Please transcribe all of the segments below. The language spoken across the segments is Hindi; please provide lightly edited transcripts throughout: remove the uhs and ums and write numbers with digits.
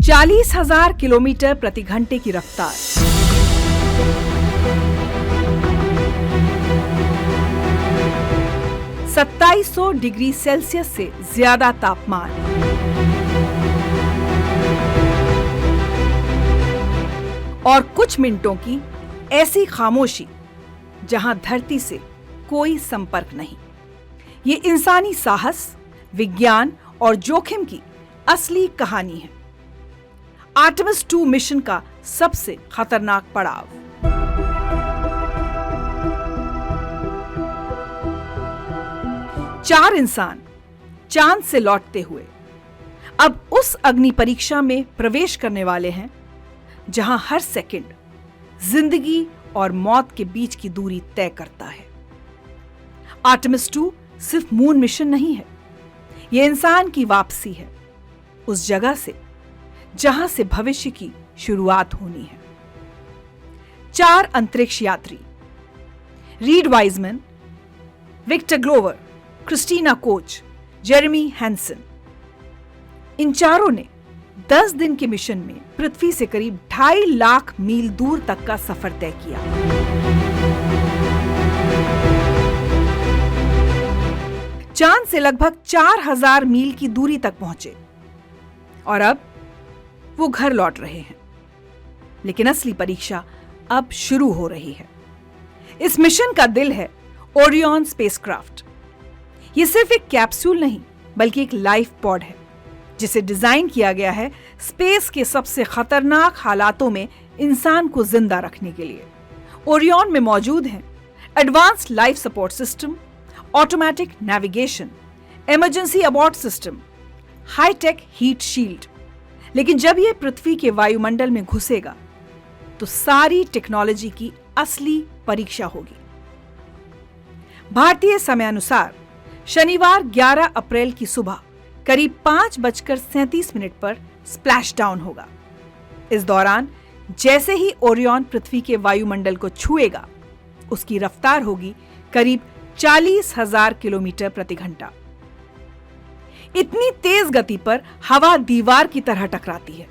40,000 किलोमीटर प्रति घंटे की रफ्तार, सत्ताईसौ डिग्री सेल्सियस से ज्यादा तापमान, और कुछ मिनटों की ऐसी खामोशी जहां धरती से कोई संपर्क नहीं। ये इंसानी साहस, विज्ञान और जोखिम की असली कहानी है। आर्टेमिस 2 मिशन का सबसे खतरनाक पड़ाव। चार इंसान चांद से लौटते हुए अब उस अग्नि परीक्षा में प्रवेश करने वाले हैं जहां हर सेकंड जिंदगी और मौत के बीच की दूरी तय करता है। आर्टेमिस 2 सिर्फ मून मिशन नहीं है, यह इंसान की वापसी है उस जगह से जहां से भविष्य की शुरुआत होनी है। 4 अंतरिक्ष यात्री, Reid Wiseman, Victor Glover, Christina Koch, Jeremy Hansen, इन चारों ने 10 दिन के मिशन में पृथ्वी से करीब 2.5 लाख मील दूर तक का सफर तय किया। चांद से लगभग 4,000 मील की दूरी तक पहुंचे और अब वो घर लौट रहे हैं। लेकिन असली परीक्षा अब शुरू हो रही है। इस मिशन का दिल है ओरियन स्पेसक्राफ्ट। यह सिर्फ एक कैप्सूल नहीं बल्कि एक लाइफ पॉड है जिसे डिजाइन किया गया है स्पेस के सबसे खतरनाक हालातों में इंसान को जिंदा रखने के लिए। ओरियन में मौजूद हैं advanced life support system, automatic navigation, emergency abort system, high tech heat shield. लेकिन जब यह पृथ्वी के वायुमंडल में घुसेगा तो सारी टेक्नोलॉजी की असली परीक्षा होगी। भारतीय समयानुसार शनिवार 11 अप्रैल की सुबह करीब 5:37 पर स्प्लैश डाउन होगा। इस दौरान जैसे ही ओरियन पृथ्वी के वायुमंडल को छुएगा, उसकी रफ्तार होगी करीब 40,000 किलोमीटर प्रति घंटा। इतनी तेज गति पर हवा दीवार की तरह टकराती है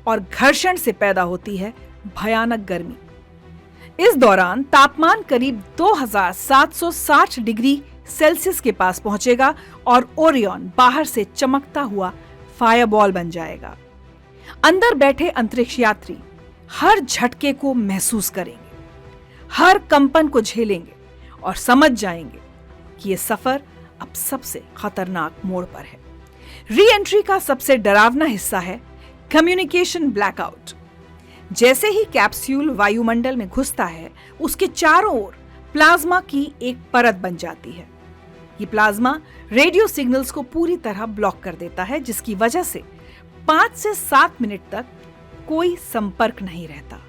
और घर्षण से पैदा होती है भयानक गर्मी। इस दौरान तापमान करीब 2760 डिग्री सेल्सियस के पास पहुंचेगा और ओरियन बाहर से चमकता हुआ फायरबॉल बन जाएगा। अंदर बैठे अंतरिक्ष यात्री हर झटके को महसूस करेंगे, हर कंपन को झेलेंगे और समझ जाएंगे कि यह सफर अब सबसे खतरनाक मोड़ पर है। री एंट्री का सबसे डरावना हिस्सा है कम्युनिकेशन ब्लैकआउट। जैसे ही कैप्सूल वायुमंडल में घुसता है, उसके चारों ओर प्लाज्मा की एक परत बन जाती है। ये प्लाज्मा रेडियो सिग्नल्स को पूरी तरह ब्लॉक कर देता है, जिसकी वजह से 5 से 7 मिनट तक कोई संपर्क नहीं रहता।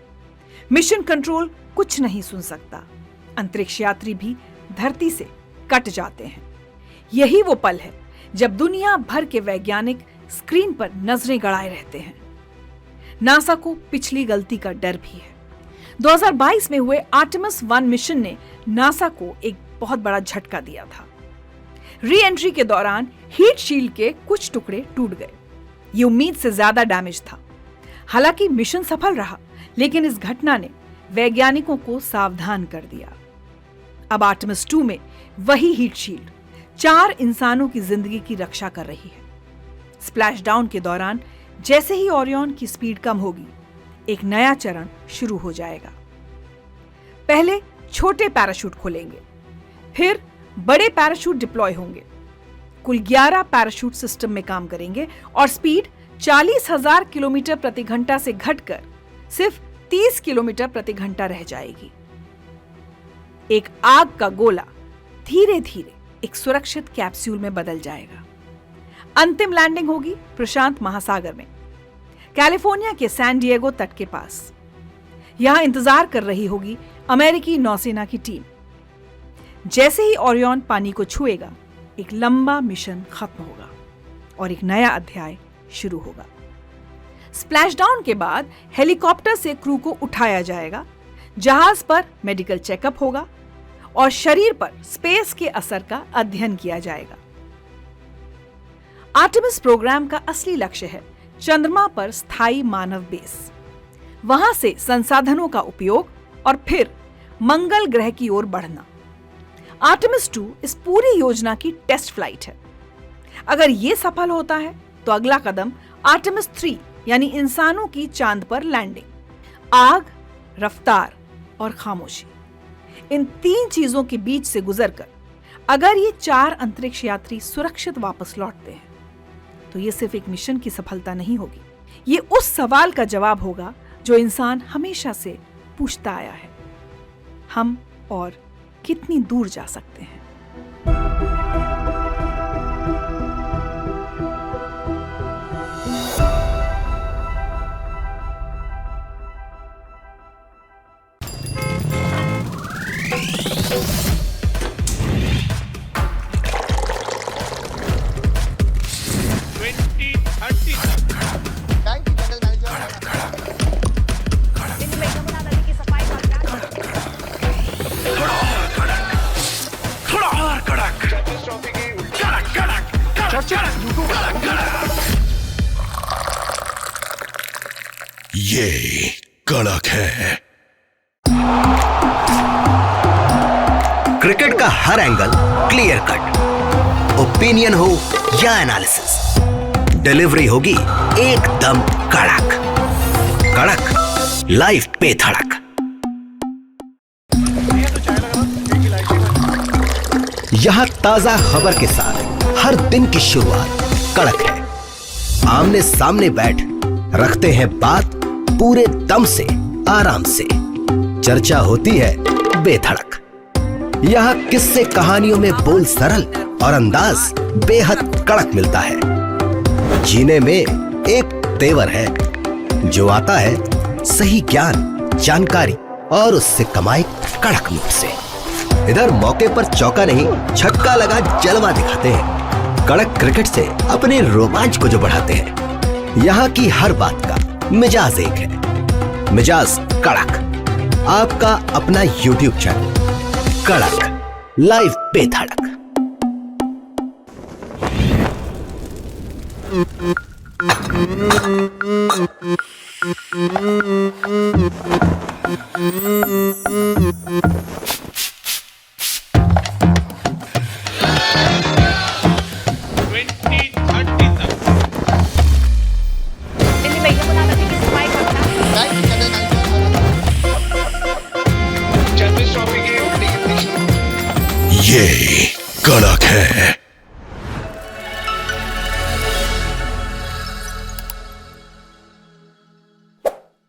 मिशन कंट्रोल कुछ नहीं सुन सकता। अंतरिक्ष यात्री भी धरती से कट जाते हैं। यही वो पल है जब दुनिया भर के वैज्ञानिक स्क्रीन पर नजरें गड़ाए रहते हैं। नासा को पिछली गलती का डर भी है। 2022 में हुए आर्टेमिस 1 मिशन ने नासा को एक बहुत बड़ा झटका दिया था। री एंट्री के दौरान हीट शील्ड के कुछ टुकड़े टूट गए। ये उम्मीद से ज्यादा डैमेज था। हालांकि मिशन सफल रहा, लेकिन इस घटना ने वैज्ञानिकों को सावधान कर दिया। अब आर्टेमिस 2 में वही हीट शील्ड 4 इंसानों की जिंदगी की रक्षा कर रही है। स्प्लैश डाउन के दौरान जैसे ही ओरियन की स्पीड कम होगी, एक नया चरण शुरू हो जाएगा। पहले छोटे पैराशूट खोलेंगे, फिर बड़े पैराशूट डिप्लॉय होंगे। कुल 11 पैराशूट सिस्टम में काम करेंगे और स्पीड 40,000 किलोमीटर प्रति घंटा से घटकर सिर्फ 30 किलोमीटर प्रति घंटा रह जाएगी। एक आग का गोला धीरे धीरे एक सुरक्षित कैप्सूल में बदल जाएगा। अंतिम लैंडिंग होगी प्रशांत महासागर में, कैलिफोर्निया के सैन डिएगो तट के पास। यहां इंतजार कर रही होगी अमेरिकी नौसेना की टीम। जैसे ही ओरियन पानी को छुएगा, एक लंबा मिशन खत्म होगा और एक नया अध्याय शुरू होगा। स्प्लैश डाउन के बाद हेलीकॉप्टर से क्रू को उठाया जाएगा, जहाज पर मेडिकल चेकअप होगा और शरीर पर स्पेस के असर का अध्ययन किया जाएगा। आर्टेमिस प्रोग्राम का असली लक्ष्य है चंद्रमा पर स्थायी मानव बेस, वहां से संसाधनों का उपयोग और फिर मंगल ग्रह की ओर बढ़ना। आर्टेमिस 2 इस पूरी योजना की टेस्ट फ्लाइट है। अगर यह सफल होता है तो अगला कदम आर्टेमिस 3 यानी इंसानों की चांद पर लैंडिंग। आग, रफ्तार और खामोशी, इन 3 चीजों के बीच से गुजरकर अगर ये 4 अंतरिक्ष यात्री सुरक्षित वापस लौटते हैं तो ये सिर्फ एक मिशन की सफलता नहीं होगी, ये उस सवाल का जवाब होगा जो इंसान हमेशा से पूछता आया है, हम और कितनी दूर जा सकते हैं। ये कड़क है। क्रिकेट का हर एंगल क्लियर कट, ओपिनियन हो या एनालिसिस, डिलीवरी होगी एकदम कड़क कड़क, लाइव पे धड़क। यहां ताजा खबर के साथ हर दिन की शुरुआत कड़क है। आमने सामने बैठ रखते हैं बात पूरे दम से, आराम से, चर्चा होती है बेधड़क। यहाँ किस्से कहानियों में बोल सरल और अंदाज बेहद कड़क मिलता है। जीने में एक तेवर है जो आता है सही ज्ञान, जानकारी और उससे कमाई कड़क नोट से। इधर मौके पर चौका नहीं छक्का लगा जलवा दिखाते हैं। कड़क क्रिकेट से अपने रोमांच को जो बढ़ाते हैं। यहाँ की हर बात का मिजाज एक है, मिजाज कड़क। आपका अपना YouTube चैनल कड़क, लाइव पे धड़क। ये कड़क है।